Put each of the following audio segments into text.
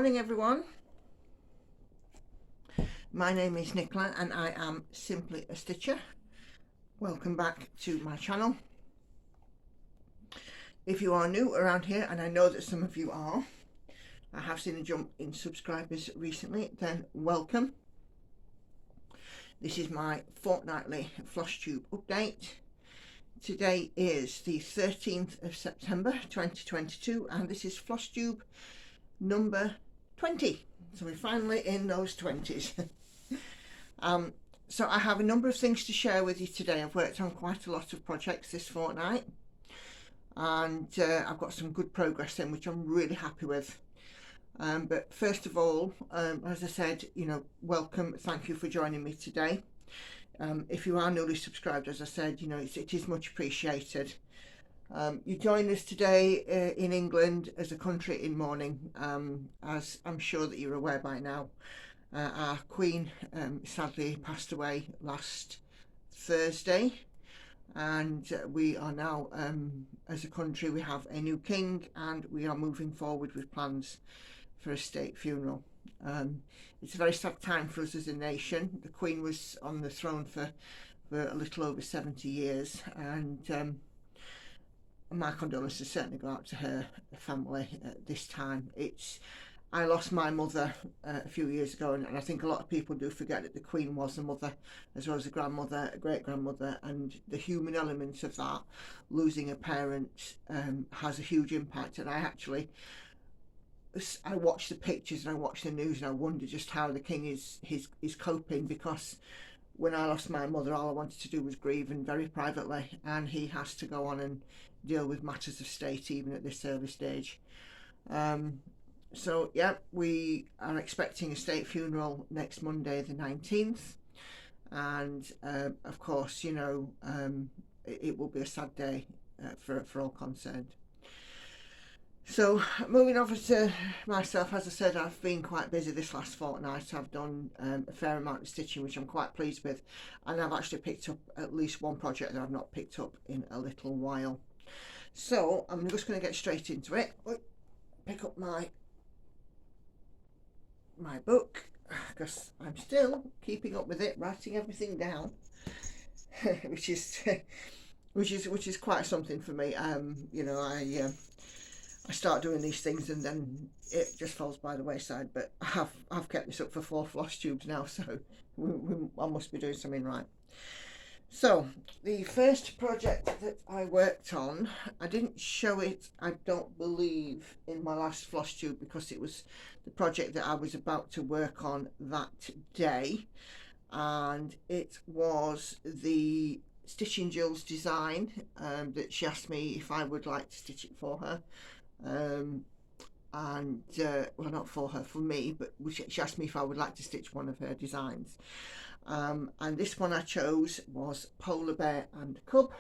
morning everyone. My name is Nicola and I am simply a stitcher. Welcome back to my channel. If you are new around here, and I know that some of you are, I have seen a jump in subscribers recently, then welcome. This is my fortnightly Flosstube update. Today is the 13th of September 2022 and this is Flosstube number 20. So we're finally in those 20s. So I have a number of things to share with you today. I've worked on quite a lot of projects this fortnight and I've got some good progress in, which I'm really happy with. But first of all, as I said, welcome, thank you for joining me today. If you are newly subscribed, as I said, it is much appreciated. You join us today in England as a country in mourning, as I'm sure that you're aware by now. Our Queen sadly passed away last Thursday, and we are now, as a country, we have a new king and we are moving forward with plans for a state funeral. It's a very sad time for us as a nation. The Queen was on the throne for a little over 70 years, and my condolences certainly go out to her family at this time. I lost my mother a few years ago, and I think a lot of people do forget that the Queen was a mother as well as a grandmother, a great grandmother, and the human elements of that, losing a parent, has a huge impact. And I watch the pictures and I watch the news and I wonder just how the king is coping, because when I lost my mother, all I wanted to do was grieve, and very privately, and he has to go on and deal with matters of state even at this early stage. So yeah, we are expecting a state funeral next Monday the 19th, and of course it will be a sad day for all concerned. So moving over to myself, as I said, I've been quite busy this last fortnight. I've done a fair amount of stitching, which I'm quite pleased with, and I've actually picked up at least one project that I've not picked up in a little while. So I'm just going to get straight into it. Pick up my book, because I'm still keeping up with it, writing everything down, which is quite something for me. I start doing these things and then it just falls by the wayside, but I've kept this up for 4 Flosstubes now, so I must be doing something right. So the first project that I worked on, I didn't show it, I don't believe, in my last Flosstube, because it was the project that I was about to work on that day, and it was the Stitching Jules design that she asked me if I would like to stitch it for her. Well, not for her, for me, but she asked me if I would like to stitch one of her designs. And this one I chose was Polar Bear and Cub.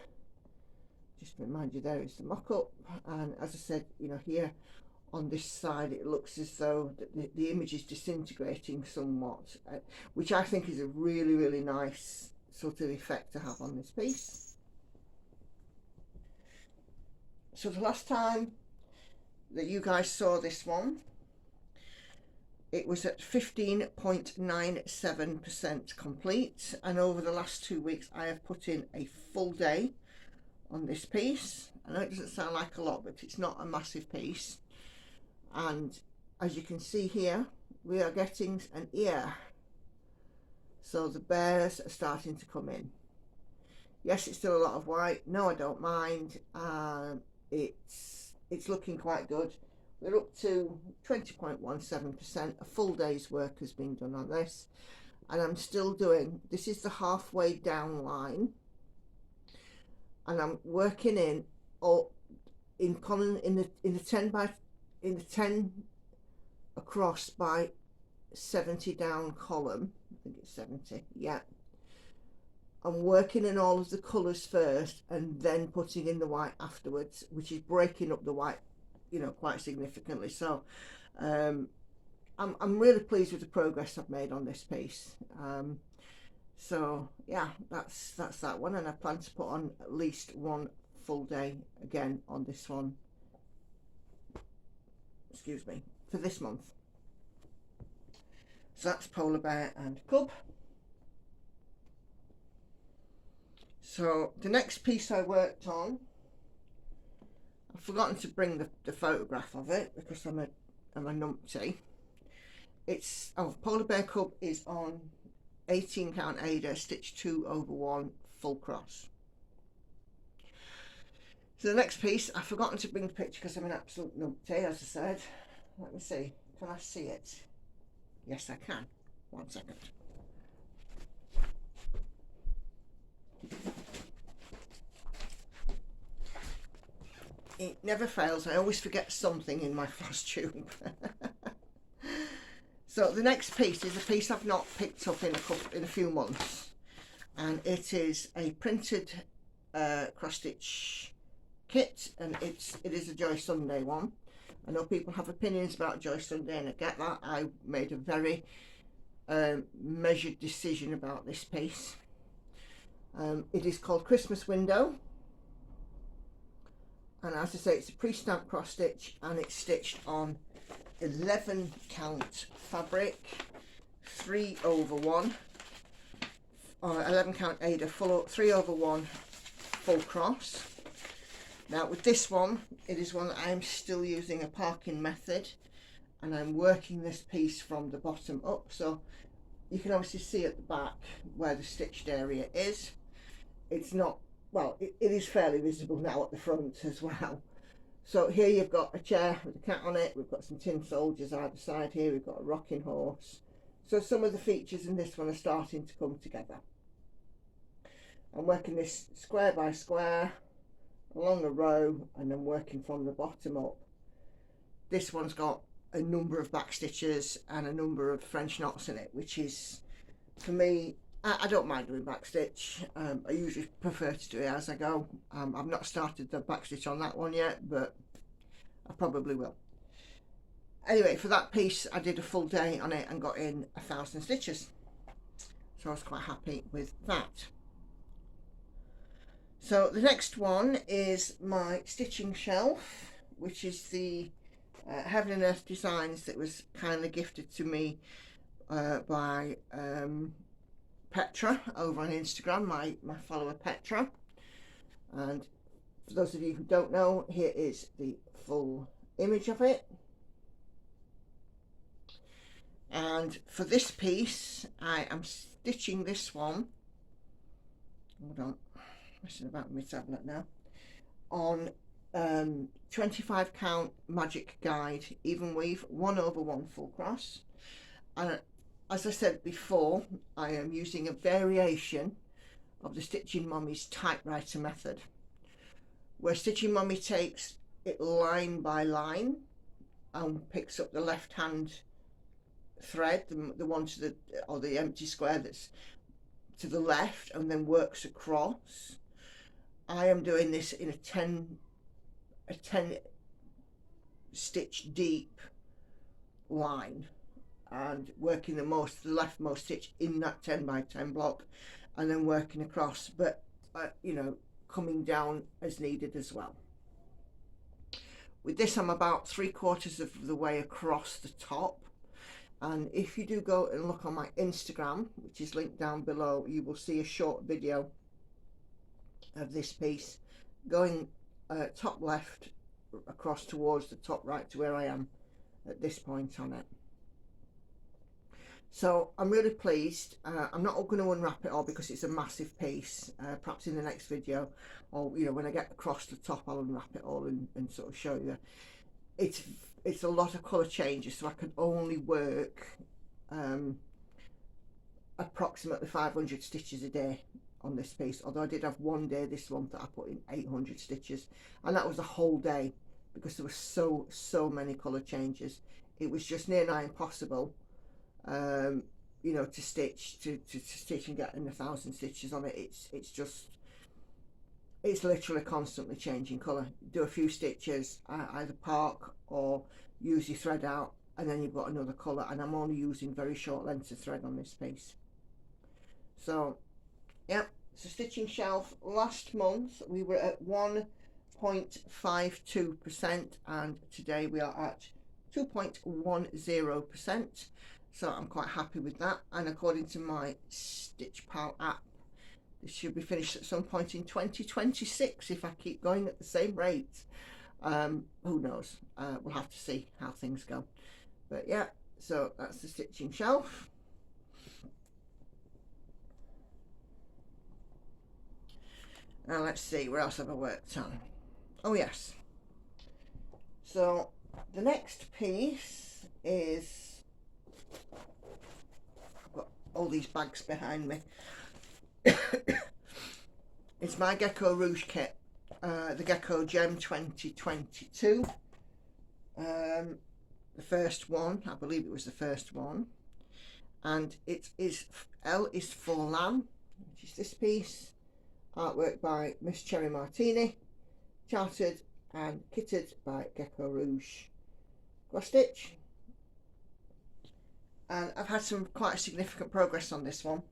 Just to remind you, there is the mock-up, and as I said, here on this side it looks as though the image is disintegrating somewhat, which I think is a really nice sort of effect to have on this piece. So the last time that you guys saw this one, it was at 15.97% complete, and over the last 2 weeks I have put in a full day on this piece. I know it doesn't sound like a lot, but it's not a massive piece, and as you can see here, we are getting an ear, so the bears are starting to come in. Yes, it's still a lot of white. No, I don't mind. It's looking quite good. We're up to 20.17%. A full day's work has been done on this, and I'm still doing, this is the halfway down line, and I'm working in the 10 across by 70 down column. I think it's 70, yeah. I'm working in all of the colours first and then putting in the white afterwards, which is breaking up the white, quite significantly. So I'm really pleased with the progress I've made on this piece. So yeah, that's that one, and I plan to put on at least one full day again on this one, excuse me, for this month. So that's Polar Bear and Cub. So the next piece I worked on, I've forgotten to bring the photograph of it because I'm a numpty. It's, oh, Polar Bear Cub is on 18 count Aida, stitch 2/1 full cross. So the next piece, I've forgotten to bring the picture because I'm an absolute numpty, as I said. Let me see, can I see it? Yes, I can. 1 second. It never fails, I always forget something in my Flosstube. So the next piece is a piece I've not picked up in a few months, and it is a printed cross stitch kit, and it is a Joy Sunday one. I know people have opinions about Joy Sunday, and I get that. I made a very measured decision about this piece. It is called Christmas Window, and as I say, it's a pre-stamped cross stitch, and it's stitched on 11 count fabric, 3/1, 11 count Aida full 3/1 full cross. Now with this one, it is one that I'm still using a parking method, and I'm working this piece from the bottom up, so you can obviously see at the back where the stitched area is. It's not, well, it is fairly visible now at the front as well. So here you've got a chair with a cat on it, we've got some tin soldiers either side here, we've got a rocking horse. So some of the features in this one are starting to come together. I'm working this square by square along a row, and I'm working from the bottom up. This one's got a number of back stitches and a number of French knots in it, which is, for me, I don't mind doing back stitch. I usually prefer to do it as I go. I've not started the back stitch on that one yet, but I probably will. Anyway, for that piece I did a full day on it and got in 1,000 stitches, so I was quite happy with that. So the next one is my stitching shelf, which is the Heaven and Earth Designs that was kindly gifted to me by Petra over on Instagram, my follower Petra. And for those of you who don't know, here is the full image of it. And for this piece, I am stitching this one, hold on, messing about with my tablet now, on 25 count Magic Guide even weave 1/1 full cross. And as I said before, I am using a variation of the Stitching Mummy's typewriter method, where Stitching Mummy takes it line by line and picks up the left hand thread, the one to the, or the empty square that's to the left, and then works across. I am doing this in a 10 stitch deep line, and working the leftmost stitch in that 10 by 10 block, and then working across, but you know, coming down as needed as well. With this, I'm about 3/4 of the way across the top, and if you do go and look on my Instagram, which is linked down below, you will see a short video of this piece going top left across towards the top right to where I am at this point on it. So I'm really pleased. I'm not going to unwrap it all because it's a massive piece. Perhaps in the next video, or you know, when I get across the top, I'll unwrap it all and sort of show you. It's a lot of colour changes, so I can only work approximately 500 stitches a day on this piece, although I did have one day this month that I put in 800 stitches, and that was a whole day because there were so many colour changes. It was just near nigh impossible, you know, to stitch and get in 1,000 stitches on it. It's literally constantly changing colour. Do a few stitches, either park or use your thread out, and then you've got another colour, and I'm only using very short lengths of thread on this piece. So yeah, so stitching shelf, last month we were at 1.52%, and today we are at 2.10%. so I'm quite happy with that. And according to my Stitch Pal app, this should be finished at some point in 2026 if I keep going at the same rate. Who knows? We'll have to see how things go. But yeah, so that's the stitching shelf. Now let's see, where else have I worked on? Oh yes. So the next piece is, I've got all these bags behind me. It's my GeckoRouge kit, the Gecko Gem 2022. The first one, I believe it was the first one, and it is L is for Lamb, which is this piece, artwork by Miss Cherry Martini, charted and kitted by GeckoRouge Cross Stitch. And I've had some quite significant progress on this one.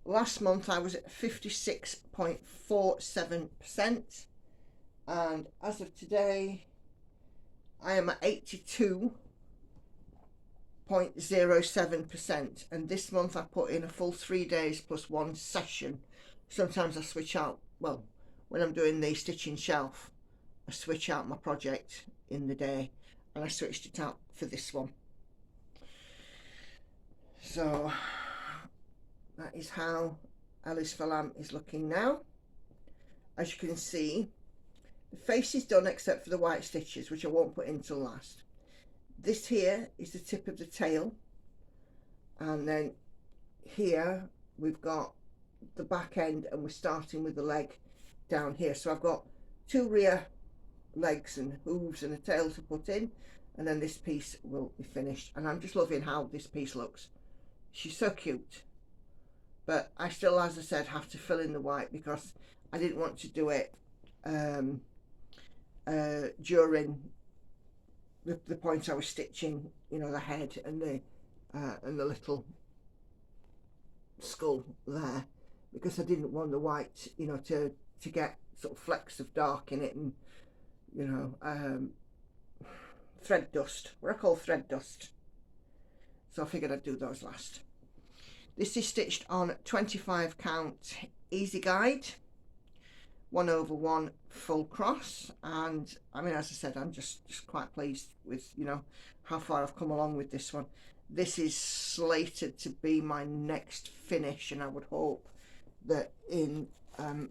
Last month I was at 56.47%, and as of today I am at 82.07%, and this month I put in a full 3 days plus one session. Sometimes I switch out, well, when I'm doing the stitching shelf, I switch out my project in the day, and I switched it out for this one. So that is how Alice for Lamb is looking now. As you can see, the face is done except for the white stitches, which I won't put in till last. This here is the tip of the tail, and then here we've got the back end, and we're starting with the leg down here. So I've got two rear legs and hooves and a tail to put in, and then this piece will be finished. And I'm just loving how this piece looks. She's so cute, but I still, as I said, have to fill in the white because I didn't want to do it during the point I was stitching, you know, the head and the little skull there, because I didn't want the white, you know, to get sort of flecks of dark in it, and you know, thread dust, what I call thread dust. So I figured I'd do those last. This is stitched on 25 count easy guide, 1/1 full cross, and I mean, as I said, I'm just quite pleased with, you know, how far I've come along with this one. This is slated to be my next finish, and I would hope that in a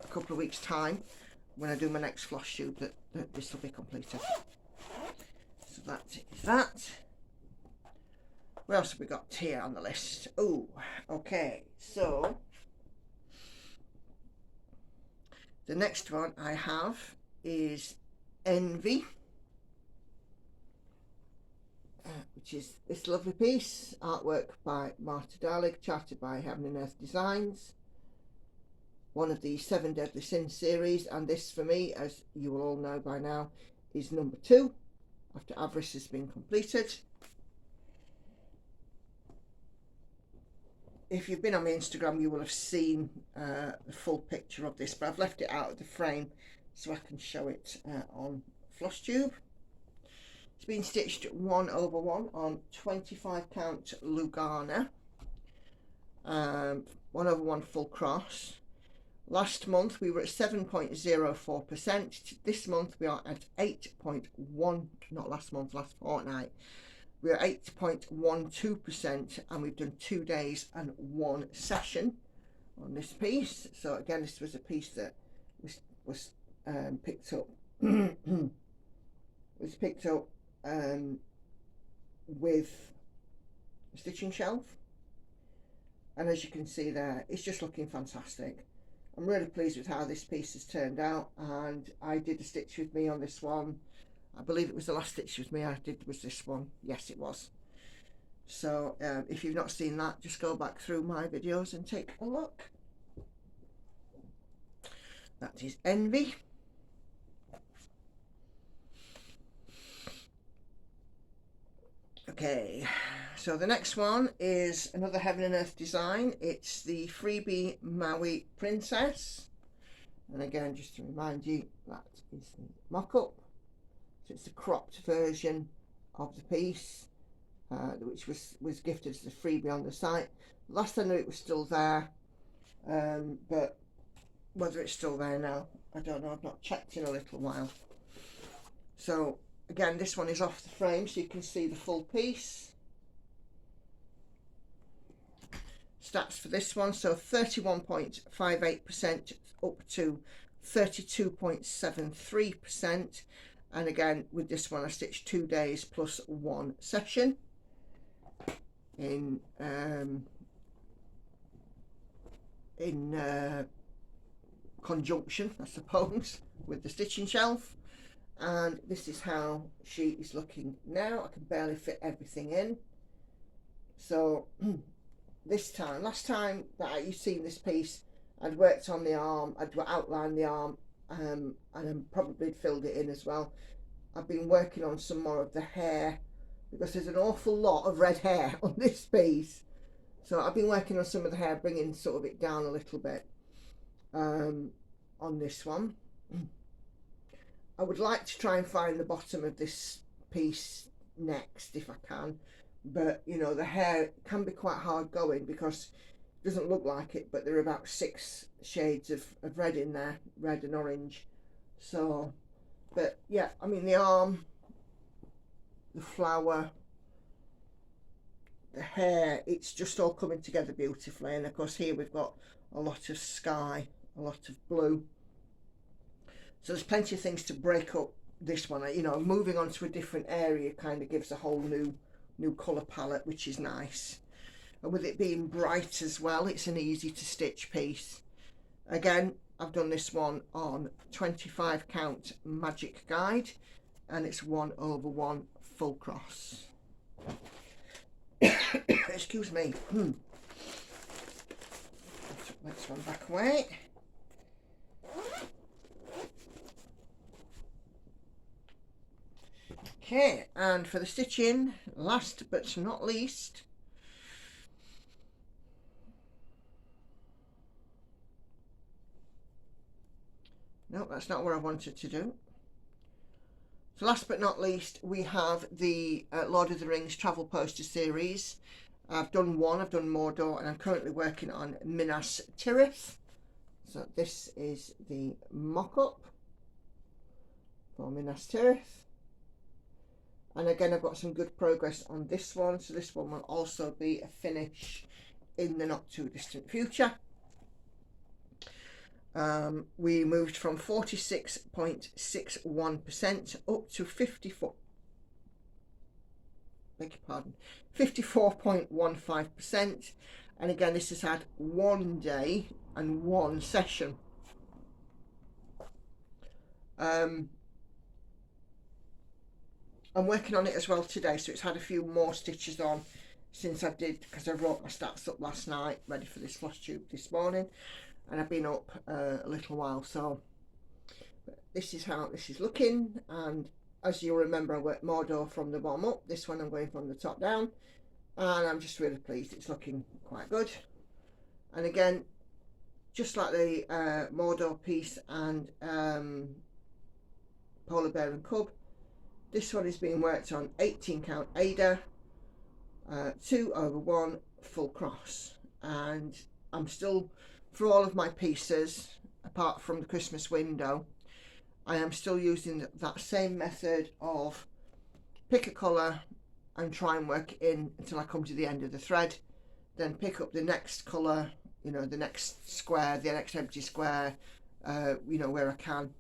couple of weeks time, when I do my next Flosstube, that this will be completed. So that is that. What else have we got here on the list? Oh, okay, so the next one I have is Envy, which is this lovely piece, artwork by Marta Dahlig, charted by Hannah Lynn Designs, one of the 7 Deadly Sins series, and this for me, as you will all know by now, is number 2 after Avarice has been completed. If you've been on my Instagram, you will have seen the full picture of this, but I've left it out of the frame so I can show it on Flosstube. It's been stitched 1/1 on 25 count Lugana, 1/1 full cross. Last month we were at 7.04%. This month we are at 8.1, not last month, last fortnight. We're 8.12%, and we've done 2 days and 1 session on this piece. So again, this was a piece that was picked up with a stitching shelf, and as you can see there, it's just looking fantastic. I'm really pleased with how this piece has turned out, and I did a stitch with me on this one. I believe it was the last stitch with me I did was this one. Yes, it was. So if you've not seen that, just go back through my videos and take a look. That is Envy. Okay, so the next one is another Heaven and Earth design. It's the Freebie Maui Princess, and again, just to remind you, that is the mock-up. So it's the cropped version of the piece. which was gifted as a freebie on the site. Last I knew it was still there, but whether it's still there now, I don't know. I've not checked in a little while. So again, this one is off the frame, so you can see the full piece. Stats for this one, so 31.58% up to 32.73%, and again with this one I stitched 2 days plus 1 session in conjunction, I suppose, with the stitching shelf. And this is how she is looking now. I can barely fit everything in. So last time that you've seen this piece, I'd worked on the arm, I'd outlined the arm, and then probably filled it in as well. I've been working on some more of the hair because there's an awful lot of red hair on this piece. So I've been working on some of the hair, bringing sort of it down a little bit on this one. I would like to try and find the bottom of this piece next if I can, but you know, the hair can be quite hard going because it doesn't look like it, but there are about 6 shades of red in there, red and orange. So, but yeah, I mean, the arm, the flower, the hair, it's just all coming together beautifully. And of course here we've got a lot of sky, a lot of blue. So there's plenty of things to break up this one. You know, moving on to a different area kind of gives a whole new colour palette, which is nice. And with it being bright as well, it's an easy to stitch piece. Again, I've done this one on 25 count Magic Guide, and it's 1/1 full cross. Excuse me. Next one back away. Okay, and for the stitching, last but not least, no, that's not what I wanted to do. So last but not least, we have the Lord of the Rings travel poster series. I've done one, I've done Mordor, and I'm currently working on Minas Tirith. So this is the mock-up for Minas Tirith. And again, I've got some good progress on this one, so this one will also be a finish in the not too distant future. We moved from 46.61% up to 54.15%, and again this has had 1 day and 1 session. I'm working on it as well today, so it's had a few more stitches on since I did, because I wrote my stats up last night, ready for this Flosstube this morning, and I've been up a little while. So this is how this is looking, and as you'll remember, I worked Mordor from the bottom up. This one I'm going from the top down, and I'm just really pleased. It's looking quite good. And again, just like the Mordor piece and Polar Bear and Cub, this one is being worked on 18 count Aida, 2/1 full cross, and I'm still, for all of my pieces apart from the Christmas window, I am still using that same method of pick a colour and try and work it in until I come to the end of the thread, then pick up the next colour, you know, the next square, the next empty square, you know, where I can,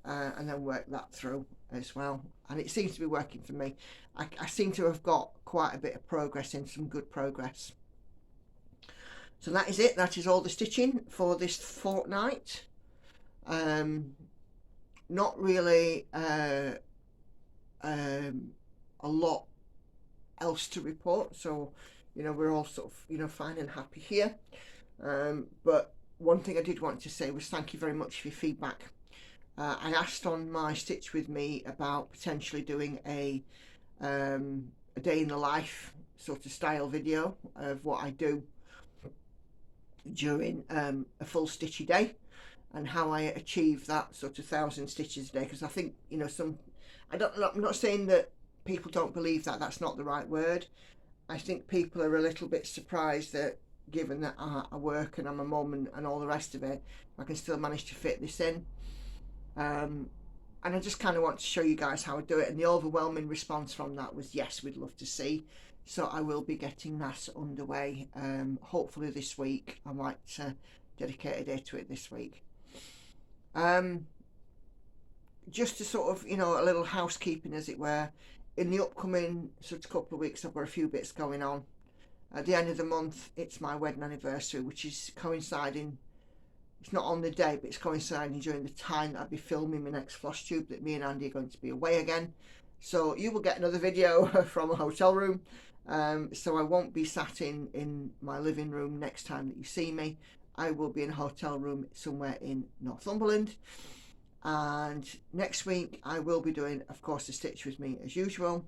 and then work that through as well. And it seems to be working for me. I seem to have got quite a bit of progress in, some good progress. So that is it. That is all the stitching for this fortnight. Not really a lot else to report, so you know, we're all sort of, you know, fine and happy here. But one thing I did want to say was thank you very much for your feedback. I asked on my Stitch With Me about potentially doing a day in the life sort of style video of what I do during a full stitchy day, and how I achieve that sort of 1,000 stitches a day, because I think, you know, I'm not saying that people don't believe that, that's not the right word, I think people are a little bit surprised that, given that I work and I'm a mum and all the rest of it, I can still manage to fit this in. And I just kind of want to show you guys how I do it, and the overwhelming response from that was yes, we'd love to see. So I will be getting that underway, hopefully this week. I might dedicate a day to it this week. Just to sort of, you know, a little housekeeping as it were, in the upcoming sort of couple of weeks I've got a few bits going on. At the end of the month it's my wedding anniversary, which is coinciding, it's not on the day, but it's coinciding during the time that I'll be filming my next Flosstube, that me and Andy are going to be away again. So you will get another video from a hotel room. So I won't be sat in my living room next time that you see me. I will be in a hotel room somewhere in Northumberland. And next week I will be doing, of course, a Stitch with me as usual.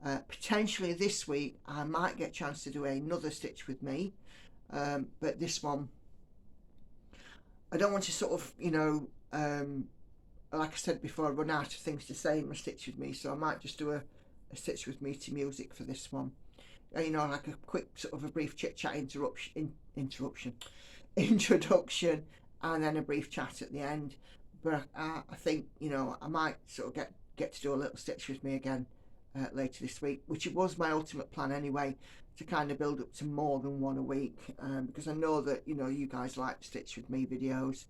Potentially this week I might get a chance to do another Stitch with me, but this one I don't want to sort of, you know, like I said before, run out of things to say in my Stitch with me, so I might just do a Stitch with me to music for this one. You know, like a quick sort of a brief chit chat introduction, and then a brief chat at the end. But I think, you know, I might sort of get to do a little Stitch with me again later this week, which it was my ultimate plan anyway, to kind of build up to more than one a week, because I know that, you know, you guys like Stitch with me videos,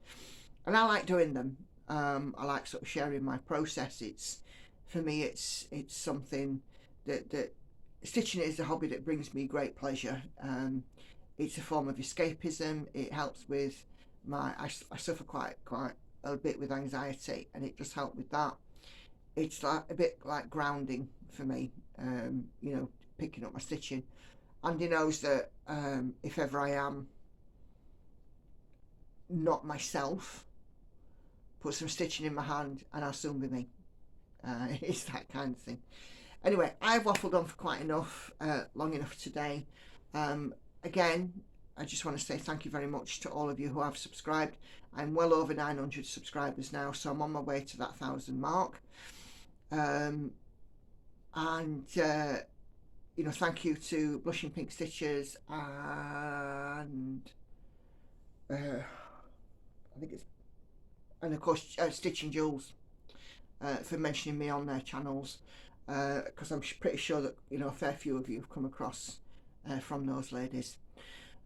and I like doing them. I like sort of sharing my process. It's, for me, it's something that stitching is a hobby that brings me great pleasure. It's a form of escapism. It helps with I suffer quite a bit with anxiety, and it does help with that. It's like a bit like grounding for me, you know, picking up my stitching. Andy knows that if ever I am not myself, put some stitching in my hand and I'll soon be me. It's that kind of thing. Anyway, I've waffled on for quite enough, long enough today. Again, I just want to say thank you very much to all of you who have subscribed. I'm well over 900 subscribers now, so I'm on my way to that 1,000 mark. You know, thank you to Blushing Pink Stitchers and I think it's, and of course Stitching Jules, for mentioning me on their channels, because I'm pretty sure that, you know, a fair few of you have come across from those ladies.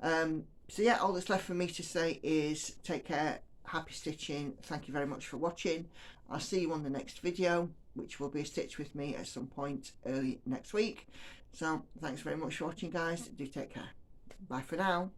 So yeah, all that's left for me to say is take care, happy stitching, thank you very much for watching. I'll see you on the next video, which will be a Stitch with me at some point early next week. So thanks very much for watching, guys. Do take care. Bye for now.